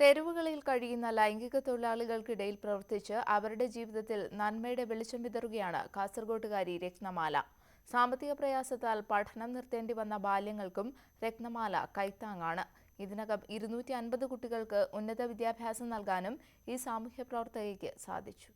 തെരുവുകളിൽ കഴിയുന്ന ലൈംഗിക തൊഴിലാളികൾക്കിടയിൽ പ്രവർത്തിച്ച് അവരുടെ ജീവിതത്തിൽ നന്മയുടെ വെളിച്ചം വിതറുകയാണ് കാസർഗോട്ടുകാരി രത്നമാല. സാമ്പത്തിക പ്രയാസത്താൽ പഠനം നിർത്തേണ്ടി വന്ന ബാല്യങ്ങൾക്കും രത്നമാല കൈത്താങ്ങാണ്. ഇതിനകം 250 കുട്ടികൾക്ക് ഉന്നത വിദ്യാഭ്യാസം നൽകാനും ഈ സാമൂഹ്യ പ്രവർത്തകയ്ക്ക് സാധിച്ചു.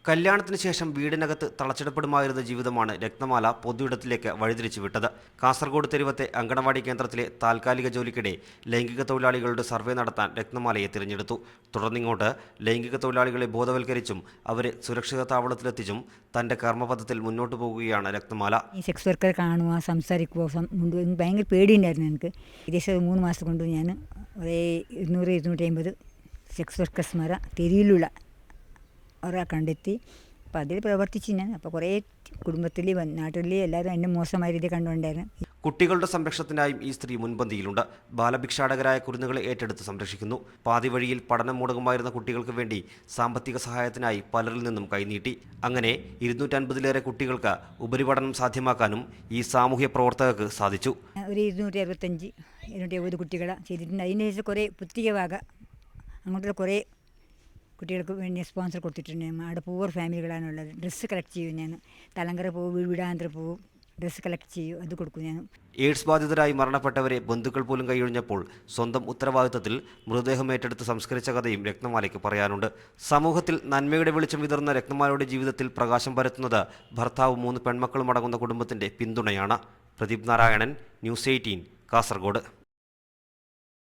കല്യാണത്തിന് ശേഷം വീടിനകത്ത് തളച്ചിടപ്പെടുമായിരുന്ന ജീവിതമാണ് രത്നമാല പൊതുയിടത്തിലേക്ക് വഴിതിരിച്ചു വിട്ടത്. കാസർഗോഡ് തെരുവത്തെ അങ്കണവാടി കേന്ദ്രത്തിലെ താൽക്കാലിക ജോലിക്കിടെ ലൈംഗിക തൊഴിലാളികളുടെ സർവേ നടത്താൻ രത്നമാലയെ തിരഞ്ഞെടുത്തു. തുടർന്നിങ്ങോട്ട് ലൈംഗിക തൊഴിലാളികളെ ബോധവൽക്കരിച്ചും അവരെ സുരക്ഷിത താവളത്തിലെത്തിച്ചും തന്റെ കർമ്മപഥത്തിൽ മുന്നോട്ട് പോകുകയാണ് രത്നമാല. ഈ സെക്സ് വർക്കർ കാണുക, സംസാരിക്കുക, ഭയങ്കര പേടിയുണ്ടായിരുന്നു എനിക്ക്. ഏകദേശം 3 മാസം കൊണ്ട് ഞാൻ 200-250 സെക്സ് വർക്കേഴ്സ്മാരെ തെരുവിലുള്ള അവരെ കണ്ടെത്തി. അപ്പോൾ അതിൽ പ്രവർത്തിച്ച് ഞാൻ. അപ്പോൾ കുറേ കുടുംബത്തിൽ നാട്ടിൽ എല്ലാവരും എന്നെ മോശമായ രീതിയിൽ കണ്ടുകൊണ്ടായിരുന്നു. കുട്ടികളുടെ സംരക്ഷണത്തിനായും ഈ സ്ത്രീ മുൻപന്തിയിലുണ്ട്. ബാലഭിക്ഷാടകരായ കുരുന്നുകളെ ഏറ്റെടുത്ത് സംരക്ഷിക്കുന്നു. പാതി വഴിയിൽ പഠനം മുടങ്ങുമായിരുന്ന കുട്ടികൾക്ക് വേണ്ടി സാമ്പത്തിക സഹായത്തിനായി പലരിൽ നിന്നും കൈനീട്ടി. അങ്ങനെ 250-ലേറെ കുട്ടികൾക്ക് ഉപരിപഠനം സാധ്യമാക്കാനും ഈ സാമൂഹ്യ പ്രവർത്തകർക്ക് സാധിച്ചു. ഒരു 265-270 കുട്ടികളെ ചെയ്തിട്ടുണ്ട്. അതിന് ശേഷം കുറേ പുത്തിക വക അങ്ങോട്ടുള്ള കുറേ കുട്ടികൾക്ക് വേണ്ടി സ്പോൺസർ കൊടുത്തിട്ടുണ്ട്. അവിടെ പൂവർ ഫാമിലികളാണുള്ളത്. ഡ്രസ്സ് കളക്ട് ചെയ്യും ഞാൻ. തലങ്കര പോവും, വീടാന്തര പോവും, ഡ്രസ്സ് കളക്ട് ചെയ്യും, അത് കൊടുക്കും ഞാൻ. എയ്ഡ്സ് ബാധിതരായി മരണപ്പെട്ടവരെ ബന്ധുക്കൾ പോലും കൈയൊഴിഞ്ഞപ്പോൾ സ്വന്തം ഉത്തരവാദിത്തത്തിൽ മൃതദേഹം ഏറ്റെടുത്ത് സംസ്കരിച്ച കഥയും രത്നമാലയ്ക്ക് പറയാനുണ്ട്. സമൂഹത്തിൽ നന്മയുടെ വെളിച്ചം വിതറുന്ന രത്നമാലയുടെ ജീവിതത്തിൽ പ്രകാശം പരത്തുന്നത് ഭർത്താവ് 3 പെൺമക്കളും അടങ്ങുന്ന കുടുംബത്തിന്റെ പിന്തുണയാണ്. പ്രദീപ് നാരായണൻ, ന്യൂസ് 18, കാസർഗോഡ്.